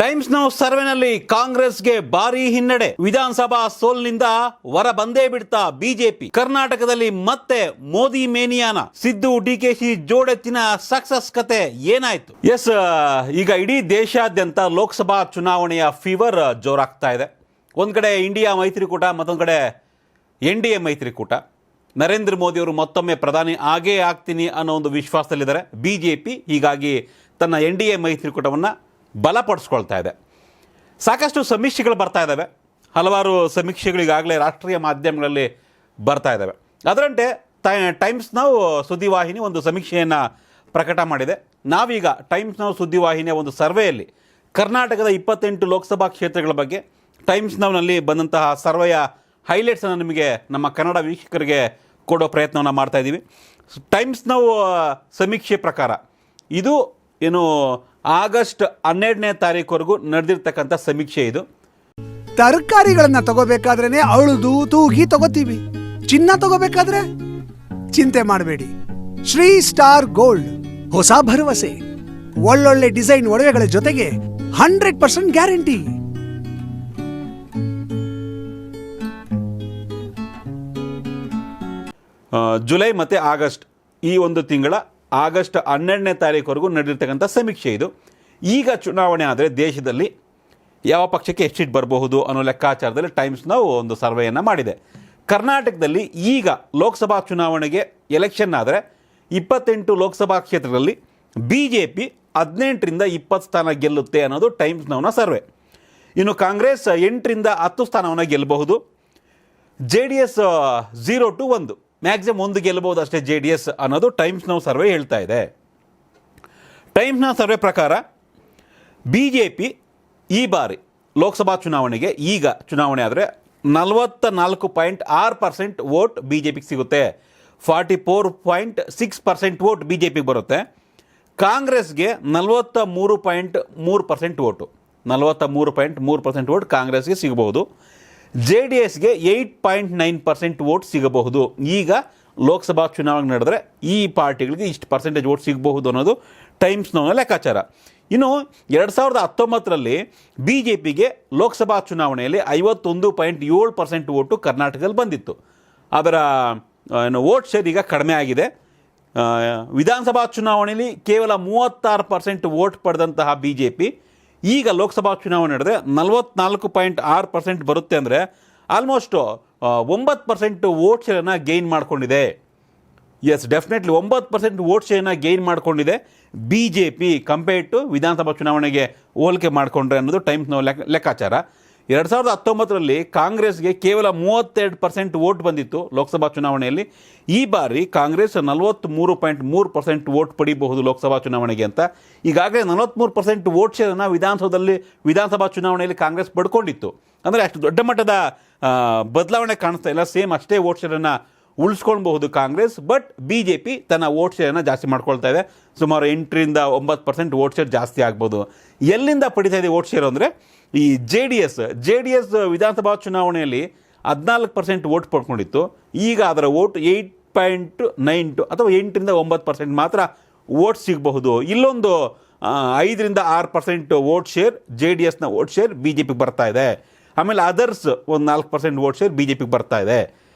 Times now ಸರ್ವೆನಲ್ಲಿ ಕಾಂಗ್ರೆಸ್ಗೆ ಭಾರಿ ಹಿನ್ನಡೆ. ವಿಧಾನಸಭಾ ಸೋಲ್ನಿಂದ ಹೊರ ಬಂದೇ ಬಿಡ್ತಾ ಬಿಜೆಪಿ. ಕರ್ನಾಟಕದಲ್ಲಿ ಮತ್ತೆ ಮೋದಿ ಮೇನಿಯಾನ. ಸಿದ್ದು ಡಿಕೆಶಿ ಜೋಡೆತ್ತಿನ ಸಕ್ಸಸ್ ಕತೆ ಏನಾಯ್ತು? ಈಗ ಇಡೀ ದೇಶಾದ್ಯಂತ ಲೋಕಸಭಾ ಚುನಾವಣೆಯ ಫೀವರ್ ಜೋರಾಗ್ತಾ ಇದೆ. ಒಂದ್ ಕಡೆ ಇಂಡಿಯಾ ಮೈತ್ರಿಕೂಟ, ಮತ್ತೊಂದು ಕಡೆ NDA ಮೈತ್ರಿಕೂಟ. ನರೇಂದ್ರ ಮೋದಿ ಅವರು ಮತ್ತೊಮ್ಮೆ ಪ್ರಧಾನಿ ಆಗೇ ಆಗ್ತೀನಿ ಅನ್ನೋ ಒಂದು ವಿಶ್ವಾಸದಲ್ಲಿದ್ದಾರೆ ಬಿಜೆಪಿ. ಹೀಗಾಗಿ ತನ್ನ NDA ಮೈತ್ರಿಕೂಟವನ್ನು ಬಲಪಡಿಸ್ಕೊಳ್ತಾ ಇದೆ. ಸಾಕಷ್ಟು ಸಮೀಕ್ಷೆಗಳು ಬರ್ತಾ ಇದ್ದಾವೆ. ಹಲವಾರು ಸಮೀಕ್ಷೆಗಳು ಈಗಾಗಲೇ ರಾಷ್ಟ್ರೀಯ ಮಾಧ್ಯಮಗಳಲ್ಲಿ ಬರ್ತಾ ಇದ್ದಾವೆ. ಅದರಂತೆ ಟೈಮ್ಸ್ ನೌ ಸುದ್ದಿವಾಹಿನಿ ಒಂದು ಸಮೀಕ್ಷೆಯನ್ನು ಪ್ರಕಟ ಮಾಡಿದೆ. ನಾವೀಗ ಟೈಮ್ಸ್ ನೌ ಸುದ್ದಿವಾಹಿನಿಯ ಒಂದು ಸರ್ವೆಯಲ್ಲಿ ಕರ್ನಾಟಕದ 28 ಲೋಕಸಭಾ ಕ್ಷೇತ್ರಗಳ ಬಗ್ಗೆ ಟೈಮ್ಸ್ ನೌನಲ್ಲಿ ಬಂದಂತಹ ಸರ್ವೆಯ ಹೈಲೈಟ್ಸನ್ನು ನಿಮಗೆ ನಮ್ಮ ಕನ್ನಡ ವೀಕ್ಷಕರಿಗೆ ಕೊಡೋ ಪ್ರಯತ್ನವನ್ನು ಮಾಡ್ತಾ ಇದ್ದೀವಿ. ಟೈಮ್ಸ್ ನೌ ಸಮೀಕ್ಷೆ ಪ್ರಕಾರ ಇದು ಏನು ಆಗಸ್ಟ್ 12ನೇ ತಾರೀಕುವರೆಗೂ ನಡೆದಿರ್ತಕ್ಕಂಥ ಸಮೀಕ್ಷೆ ಇದು. ತರಕಾರಿಗಳನ್ನ ತಗೋಬೇಕಾದ್ರೆ ಅಳುದು ತೂಗಿ ತಗೋತೀವಿ. ಚಿನ್ನ ತಗೋಬೇಕಾದ್ರೆ ಚಿಂತೆ ಮಾಡಬೇಡಿ. ಶ್ರೀ ಸ್ಟಾರ್ ಗೋಲ್ಡ್ ಹೊಸ ಭರವಸೆ, ಒಳ್ಳೊಳ್ಳೆ ಡಿಸೈನ್ ಒಡವೆಗಳ ಜೊತೆಗೆ 100% ಗ್ಯಾರಂಟಿ. ಜುಲೈ ಮತ್ತು ಆಗಸ್ಟ್ ಈ ಒಂದು ತಿಂಗಳ ಆಗಸ್ಟ್ 12ನೇ ತಾರೀಕುವರೆಗೂ ನಡೆದಿರ್ತಕ್ಕಂಥ ಸಮೀಕ್ಷೆ ಇದು. ಈಗ ಚುನಾವಣೆ ಆದರೆ ದೇಶದಲ್ಲಿ ಯಾವ ಪಕ್ಷಕ್ಕೆ ಎಷ್ಟು ಸೀಟ್ ಬರಬಹುದು ಅನ್ನೋ ಲೆಕ್ಕಾಚಾರದಲ್ಲಿ ಟೈಮ್ಸ್ ನಾವು ಒಂದು ಸರ್ವೆಯನ್ನು ಮಾಡಿದೆ. ಕರ್ನಾಟಕದಲ್ಲಿ ಈಗ ಲೋಕಸಭಾ ಚುನಾವಣೆಗೆ ಎಲೆಕ್ಷನ್ ಆದರೆ 28 ಲೋಕಸಭಾ ಕ್ಷೇತ್ರಗಳಲ್ಲಿ BJP 18ರಿಂದ 20 ಸ್ಥಾನ ಗೆಲ್ಲುತ್ತೆ ಅನ್ನೋದು ಟೈಮ್ಸ್ ನೌನ ಸರ್ವೆ. ಇನ್ನು ಕಾಂಗ್ರೆಸ್ 8ರಿಂದ 10 ಸ್ಥಾನವನ್ನು ಗೆಲ್ಲಬಹುದು. JDS 0 to 1 ಮ್ಯಾಕ್ಸಿಮಮ್ 1 ಗೆಲ್ಲಬಹುದು ಅಷ್ಟೇ JDS ಅನ್ನೋದು ಟೈಮ್ಸ್ ನೌ ಸರ್ವೆ ಹೇಳ್ತಾ ಇದೆ. ಟೈಮ್ಸ್ ನೌ ಸರ್ವೆ ಪ್ರಕಾರ BJP ಈ ಬಾರಿ ಲೋಕಸಭಾ ಚುನಾವಣೆಗೆ ಈಗ ಚುನಾವಣೆ ಆದರೆ 44.6% ವೋಟ್ BJPಗೆ ಸಿಗುತ್ತೆ. 44.6% ವೋಟ್ BJPಗೆ ಬರುತ್ತೆ. ಕಾಂಗ್ರೆಸ್ಗೆ 43.3% ವೋಟು, 43.3% ವೋಟ್ ಕಾಂಗ್ರೆಸ್ಗೆ ಸಿಗಬಹುದು. JDSಗೆ 8.9% ವೋಟ್ ಸಿಗಬಹುದು. ಈಗ ಲೋಕಸಭಾ ಚುನಾವಣೆ ನಡೆದರೆ ಈ ಪಾರ್ಟಿಗಳಿಗೆ ಇಷ್ಟು ಪರ್ಸೆಂಟೇಜ್ ವೋಟ್ ಸಿಗಬಹುದು ಅನ್ನೋದು ಟೈಮ್ಸ್ ನೌನ ಲೆಕ್ಕಾಚಾರ. ಇನ್ನು 2019ರಲ್ಲಿ BJPಗೆ ಲೋಕಸಭಾ ಚುನಾವಣೆಯಲ್ಲಿ 51.7% ವೋಟು ಕರ್ನಾಟಕದಲ್ಲಿ ಬಂದಿತ್ತು. ಅದರ ವೋಟ್ ಶೇರ್ ಈಗ ಕಡಿಮೆ ಆಗಿದೆ. ವಿಧಾನಸಭಾ ಚುನಾವಣೆಯಲ್ಲಿ ಕೇವಲ 36% ವೋಟ್ ಪಡೆದಂತಹ BJP ಈಗ ಲೋಕಸಭಾ ಚುನಾವಣೆ ನಡೆದರೆ 44.6% ಬರುತ್ತೆ. ಅಂದರೆ ಆಲ್ಮೋಸ್ಟ್ 9% ವೋಟ್ ಶೇರನ್ನು ಗೇನ್ ಮಾಡಿಕೊಂಡಿದೆ. ಡೆಫಿನೆಟ್ಲಿ 9% ವೋಟ್ ಶೇರನ್ನು ಗೇನ್ ಮಾಡಿಕೊಂಡಿದೆ BJP ಕಂಪೇರ್ಡ್ ಟು ವಿಧಾನಸಭಾ ಚುನಾವಣೆಗೆ ಹೋಲಿಕೆ ಮಾಡಿಕೊಂಡ್ರೆ ಅನ್ನೋದು ಟೈಮ್ಸ್ ನೌ ಲೆಕ್ಕಾಚಾರ. 2019ರಲ್ಲಿ ಕಾಂಗ್ರೆಸ್ಗೆ ಕೇವಲ 32% ವೋಟ್ ಬಂದಿತ್ತು ಲೋಕಸಭಾ ಚುನಾವಣೆಯಲ್ಲಿ. ಈ ಬಾರಿ ಕಾಂಗ್ರೆಸ್ 43.3% ವೋಟ್ ಪಡಿಬಹುದು ಲೋಕಸಭಾ ಚುನಾವಣೆಗೆ ಅಂತ. ಈಗಾಗಲೇ 43% ವೋಟ್ ಶೇರನ್ನು ವಿಧಾನಸಭಾ ಚುನಾವಣೆಯಲ್ಲಿ ಕಾಂಗ್ರೆಸ್ ಪಡ್ಕೊಂಡಿತ್ತು. ಅಂದರೆ ಅಷ್ಟು ದೊಡ್ಡ ಮಟ್ಟದ ಬದಲಾವಣೆ ಕಾಣಿಸ್ತಾ ಇಲ್ಲ. ಸೇಮ್ ಅಷ್ಟೇ ವೋಟ್ ಶೇರನ್ನು ಉಳಿಸ್ಕೊಳ್ಬಹುದು ಕಾಂಗ್ರೆಸ್. ಬಟ್ BJP ತನ್ನ ವೋಟ್ ಶೇರನ್ನು ಜಾಸ್ತಿ ಮಾಡ್ಕೊಳ್ತಾ ಇದೆ. ಸುಮಾರು 8ರಿಂದ 9% ವೋಟ್ ಶೇರ್ ಜಾಸ್ತಿ ಆಗ್ಬೋದು. ಎಲ್ಲಿಂದ ಪಡಿತಾ ಇದೆ ವೋಟ್ ಶೇರ್ ಅಂದರೆ ಈ JDS ವಿಧಾನಸಭಾ ಚುನಾವಣೆಯಲ್ಲಿ 14% ವೋಟ್ ಪಡ್ಕೊಂಡಿತ್ತು. ಈಗ ಅದರ ವೋಟ್ 8.9 ಅಥವಾ 8ರಿಂದ 9% ಮಾತ್ರ ವೋಟ್ ಸಿಗಬಹುದು. ಇಲ್ಲೊಂದು 5ರಿಂದ 6% ವೋಟ್ ಶೇರ್ JDSನ ವೋಟ್ ಶೇರ್ BJPಗೆ ಬರ್ತಾ ಇದೆ. ಆಮೇಲೆ ಅದರ್ಸ್ ಒಂದು 4% ವೋಟ್ ಶೇರ್ BJPಗೆ ಬರ್ತಾ ಇದೆ.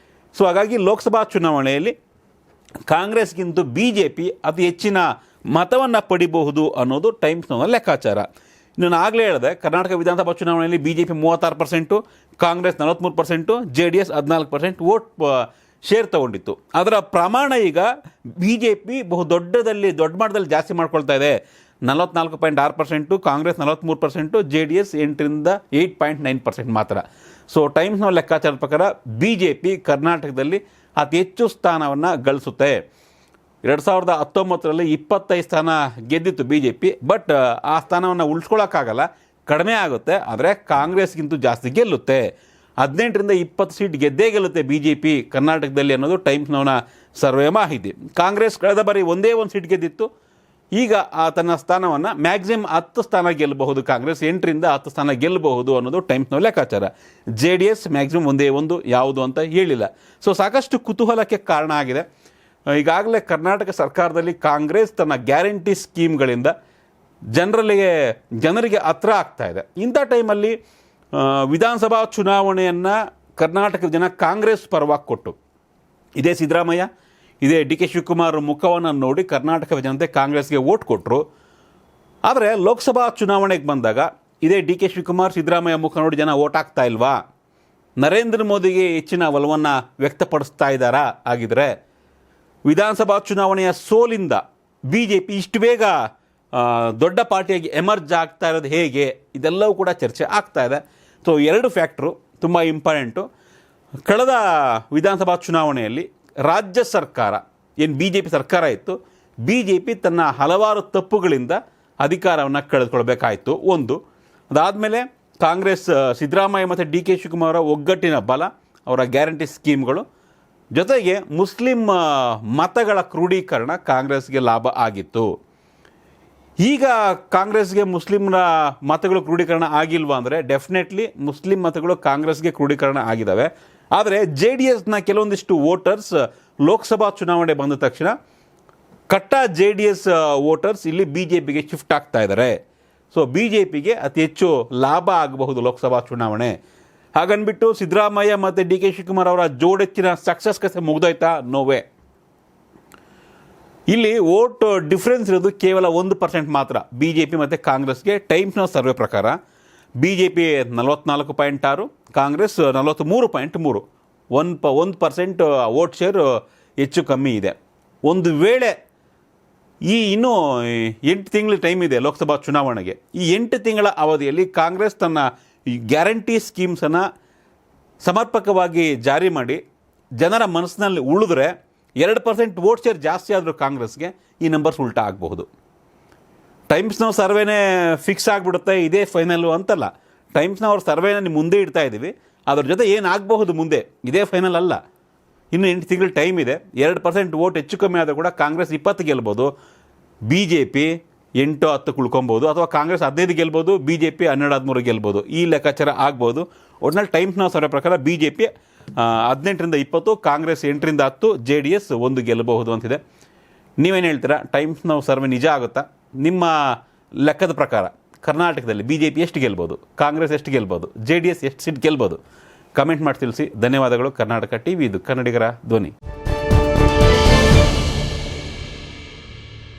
ಸೊ ಹಾಗಾಗಿ ಲೋಕಸಭಾ ಚುನಾವಣೆಯಲ್ಲಿ ಕಾಂಗ್ರೆಸ್ಗಿಂತ BJP ಅತಿ ಹೆಚ್ಚಿನ ಮತವನ್ನು ಪಡಿಬಹುದು ಅನ್ನೋದು ಟೈಮ್ಸ್ ನೌನ ಲೆಕ್ಕಾಚಾರ. ನಾನು ಆಗಲೇ ಹೇಳಿದೆ, ಕರ್ನಾಟಕ ವಿಧಾನಸಭಾ ಚುನಾವಣೆಯಲ್ಲಿ BJP 36%, Congress 43%, JDS 14% vote share ತಗೊಂಡಿತ್ತು. ಅದರ ಪ್ರಮಾಣ ಈಗ BJP ದೊಡ್ಡ ಮಟ್ಟದಲ್ಲಿ ಜಾಸ್ತಿ ಮಾಡ್ಕೊಳ್ತಾ ಇದೆ. 44.6%, ಕಾಂಗ್ರೆಸ್ 43%, JDS 8ರಿಂದ 8.9% ಮಾತ್ರ. ಸೊ ಟೈಮ್ಸ್ ನೌ ಲೆಕ್ಕಾಚಾರದ ಪ್ರಕಾರ BJP ಕರ್ನಾಟಕದಲ್ಲಿ ಅತಿ ಹೆಚ್ಚು ಸ್ಥಾನವನ್ನು ಗಳಿಸುತ್ತೆ. 2019ರಲ್ಲಿ 25 ಸ್ಥಾನ ಗೆದ್ದಿತ್ತು BJP. ಬಟ್ ಆ ಸ್ಥಾನವನ್ನು ಉಳಿಸ್ಕೊಳ್ಳೋಕ್ಕಾಗಲ್ಲ, ಕಡಿಮೆ ಆಗುತ್ತೆ. ಆದರೆ ಕಾಂಗ್ರೆಸ್ಗಿಂತ ಜಾಸ್ತಿ ಗೆಲ್ಲುತ್ತೆ. 18ರಿಂದ 20 ಸೀಟ್ ಗೆದ್ದೇ ಗೆಲ್ಲುತ್ತೆ BJP ಕರ್ನಾಟಕದಲ್ಲಿ ಅನ್ನೋದು ಟೈಮ್ಸ್ ನೌನ ಸರ್ವೆ ಮಾಹಿತಿ. ಕಾಂಗ್ರೆಸ್ ಕಳೆದ ಬಾರಿ ಒಂದೇ ಒಂದು ಸೀಟ್ ಗೆದ್ದಿತ್ತು. ಈಗ ತನ್ನ ಸ್ಥಾನವನ್ನು ಮ್ಯಾಕ್ಸಿಮಮ್ 10 ಸ್ಥಾನ ಗೆಲ್ಲಬಹುದು. ಕಾಂಗ್ರೆಸ್ 8ರಿಂದ 10 ಸ್ಥಾನ ಗೆಲ್ಲಬಹುದು ಅನ್ನೋದು ಟೈಮ್ಸ್ ನೌ ಲೆಕ್ಕಾಚಾರ. JDS ಮ್ಯಾಕ್ಸಿಮಮ್ ಒಂದೇ ಒಂದು ಯಾವುದು ಅಂತ ಹೇಳಿಲ್ಲ. ಸೊ ಸಾಕಷ್ಟು ಕುತೂಹಲಕ್ಕೆ ಕಾರಣ ಆಗಿದೆ. ಈಗಾಗಲೇ ಕರ್ನಾಟಕ ಸರ್ಕಾರದಲ್ಲಿ ಕಾಂಗ್ರೆಸ್ ತನ್ನ ಗ್ಯಾರಂಟಿ ಸ್ಕೀಮ್ಗಳಿಂದ ಜನರಿಗೆ ಹತ್ರ ಆಗ್ತಾ ಇದೆ. ಇಂಥ ಟೈಮಲ್ಲಿ ವಿಧಾನಸಭಾ ಚುನಾವಣೆಯನ್ನು ಕರ್ನಾಟಕದ ಜನ ಕಾಂಗ್ರೆಸ್ ಪರವಾಗಿ ಕೊಟ್ಟು, ಇದೇ ಸಿದ್ದರಾಮಯ್ಯ, ಇದೇ ಡಿ ಕೆ ಶಿವಕುಮಾರ್ ಮುಖವನ್ನು ನೋಡಿ ಕರ್ನಾಟಕದ ಜನತೆ ಕಾಂಗ್ರೆಸ್ಗೆ ವೋಟ್ ಕೊಟ್ಟರು. ಆದರೆ ಲೋಕಸಭಾ ಚುನಾವಣೆಗೆ ಬಂದಾಗ ಇದೇ ಡಿ ಕೆ ಶಿವಕುಮಾರ್, ಸಿದ್ದರಾಮಯ್ಯ ಮುಖ ನೋಡಿ ಜನ ವೋಟ್ ಹಾಕ್ತಾ ಇಲ್ವಾ? ನರೇಂದ್ರ ಮೋದಿಗೆ ಹೆಚ್ಚಿನ ಒಲವನ್ನು ವ್ಯಕ್ತಪಡಿಸ್ತಾ ಇದ್ದಾರಾ? ಆಗಿದ್ರೆ ವಿಧಾನಸಭಾ ಚುನಾವಣೆಯ ಸೋಲಿಂದ ಬಿ ಜೆ ಪಿ ಇಷ್ಟು ಬೇಗ ದೊಡ್ಡ ಪಾರ್ಟಿಯಾಗಿ ಎಮರ್ಜ್ ಆಗ್ತಾ ಇರೋದು ಹೇಗೆ? ಇದೆಲ್ಲವೂ ಕೂಡ ಚರ್ಚೆ ಆಗ್ತಾ ಇದೆ. ಸೊ 2 ಫ್ಯಾಕ್ಟ್ರು ತುಂಬ ಇಂಪಾರ್ಟೆಂಟು. ಕಳೆದ ವಿಧಾನಸಭಾ ಚುನಾವಣೆಯಲ್ಲಿ ರಾಜ್ಯ ಸರ್ಕಾರ ಏನು ಬಿ ಜೆ ಪಿ ಸರ್ಕಾರ ಇತ್ತು, ಬಿ ಜೆ ಪಿ ತನ್ನ ಹಲವಾರು ತಪ್ಪುಗಳಿಂದ ಅಧಿಕಾರವನ್ನು ಕಳೆದುಕೊಳ್ಬೇಕಾಯಿತು. ಒಂದು ಅದಾದಮೇಲೆ ಕಾಂಗ್ರೆಸ್, ಸಿದ್ದರಾಮಯ್ಯ ಮತ್ತು ಡಿ ಕೆ ಶಿವಕುಮಾರ್ ಒಗ್ಗಟ್ಟಿನ ಬಲ, ಅವರ ಗ್ಯಾರಂಟಿ ಸ್ಕೀಮ್ಗಳು, ಜೊತೆಗೆ ಮುಸ್ಲಿಂ ಮತಗಳ ಕ್ರೋಢೀಕರಣ ಕಾಂಗ್ರೆಸ್ಗೆ ಲಾಭ ಆಗಿತ್ತು. ಈಗ ಕಾಂಗ್ರೆಸ್ಗೆ ಮುಸ್ಲಿಮ್ರ ಮತಗಳು ಕ್ರೋಢೀಕರಣ ಆಗಿಲ್ವಾ ಅಂದರೆ ಡೆಫಿನೆಟ್ಲಿ ಮುಸ್ಲಿಂ ಮತಗಳು ಕಾಂಗ್ರೆಸ್ಗೆ ಕ್ರೋಢೀಕರಣ ಆಗಿದ್ದಾವೆ. ಆದರೆ ಜೆ ಡಿ ಎಸ್ನ ಕೆಲವೊಂದಿಷ್ಟು ವೋಟರ್ಸ್ ಲೋಕಸಭಾ ಚುನಾವಣೆ ಬಂದ ತಕ್ಷಣ ಕಟ್ಟ ಜೆ ಡಿ ಎಸ್ ವೋಟರ್ಸ್ ಇಲ್ಲಿ ಬಿ ಜೆ ಪಿಗೆ ಶಿಫ್ಟ್ ಆಗ್ತಾ ಇದ್ದಾರೆ. ಸೊ ಬಿ ಜೆ ಪಿಗೆ ಅತಿ ಹೆಚ್ಚು ಲಾಭ ಆಗಬಹುದು ಲೋಕಸಭಾ ಚುನಾವಣೆ. ಹಾಗನ್ಬಿಟ್ಟು ಸಿದ್ದರಾಮಯ್ಯ ಮತ್ತು ಡಿ ಕೆ ಶಿವಕುಮಾರ್ ಅವರ ಜೋಡೆಚ್ಚಿನ ಸಕ್ಸಸ್ ಕಥೆ ಮುಗ್ದೋಯ್ತಾ? ನೋವೇ. ಇಲ್ಲಿ ವೋಟ್ ಡಿಫ್ರೆನ್ಸ್ ಇರೋದು ಕೇವಲ 1% ಮಾತ್ರ ಬಿ ಜೆ ಪಿ ಮತ್ತು ಕಾಂಗ್ರೆಸ್ಗೆ. ಟೈಮ್ಸ್ನ ಸರ್ವೆ ಪ್ರಕಾರ B J P 44.6, Congress 43.3, 1% vote share ಹೆಚ್ಚು ಕಮ್ಮಿ ಇದೆ. ಒಂದು ವೇಳೆ ಇನ್ನೂ 8 ತಿಂಗಳ ಟೈಮ್ ಇದೆ ಲೋಕಸಭಾ ಚುನಾವಣೆಗೆ. ಈ 8 ತಿಂಗಳ ಅವಧಿಯಲ್ಲಿ ಕಾಂಗ್ರೆಸ್ ತನ್ನ ಗ್ಯಾರಂಟಿ ಸ್ಕೀಮ್ಸನ್ನು ಸಮರ್ಪಕವಾಗಿ ಜಾರಿ ಮಾಡಿ ಜನರ ಮನಸ್ಸಿನಲ್ಲಿ ಉಳಿದ್ರೆ 2% ವೋಟ್ ಶೇರ್ ಜಾಸ್ತಿ ಆದರೂ ಕಾಂಗ್ರೆಸ್ಗೆ ಈ ನಂಬರ್ಸ್ ಉಲ್ಟಾ ಆಗಬಹುದು. ಟೈಮ್ಸ್ನವ್ರ ಸರ್ವೇನೇ ಫಿಕ್ಸ್ ಆಗಿಬಿಡುತ್ತೆ ಇದೇ ಫೈನಲ್ಲು ಅಂತಲ್ಲ. ಟೈಮ್ಸ್ನವ್ರ ಸರ್ವೇನ ಮುಂದೆ ಇಡ್ತಾ ಇದ್ದೀವಿ, ಅದ್ರ ಜೊತೆ ಏನಾಗಬಹುದು ಮುಂದೆ ಇದೇ ಫೈನಲ್ ಅಲ್ಲ. ಇನ್ನು 8 ತಿಂಗಳು ಟೈಮ್ ಇದೆ. 2% ವೋಟ್ ಹೆಚ್ಚು ಕಮ್ಮಿ ಆದರೂ ಕೂಡ ಕಾಂಗ್ರೆಸ್ 20 ಗೆಲ್ಬೋದು, ಬಿ ಜೆ ಪಿ 8-10 ಉಳ್ಕೊಬೋದು, ಅಥವಾ ಕಾಂಗ್ರೆಸ್ 15 ಗೆಲ್ಬೋದು, ಬಿ ಜೆ ಪಿ 12-13 ಗೆಲ್ಬೋದು. ಈ ಲೆಕ್ಕಾಚಾರ ಆಗ್ಬೋದು. ಒಟ್ನಲ್ಲಿ ಟೈಮ್ಸ್ನ ಸರ್ವೆ ಪ್ರಕಾರ B J P 18-20, Congress 8-10, J D S 1 ಗೆಲ್ಲಬಹುದು ಅಂತಿದೆ. ನೀವೇನು ಹೇಳ್ತೀರಾ? ಟೈಮ್ಸ್ನ ಸರ್ವೆ ನಿಜ ಆಗುತ್ತಾ? ನಿಮ್ಮ ಲೆಕ್ಕದ ಪ್ರಕಾರ ಕರ್ನಾಟಕದಲ್ಲಿ ಬಿ ಜೆ ಪಿ ಎಷ್ಟು ಗೆಲ್ಬೋದು, ಕಾಂಗ್ರೆಸ್ ಎಷ್ಟು ಗೆಲ್ಬೋದು, ಜೆ ಡಿ ಎಸ್ ಎಷ್ಟು ಸೀಟ್ ಗೆಲ್ಬೋದು? ಕಮೆಂಟ್ ಮಾಡಿ ತಿಳಿಸಿ. ಧನ್ಯವಾದಗಳು. ಕರ್ನಾಟಕ ಟಿವಿ, ಇದು ಕನ್ನಡಿಗರ ಧ್ವನಿ.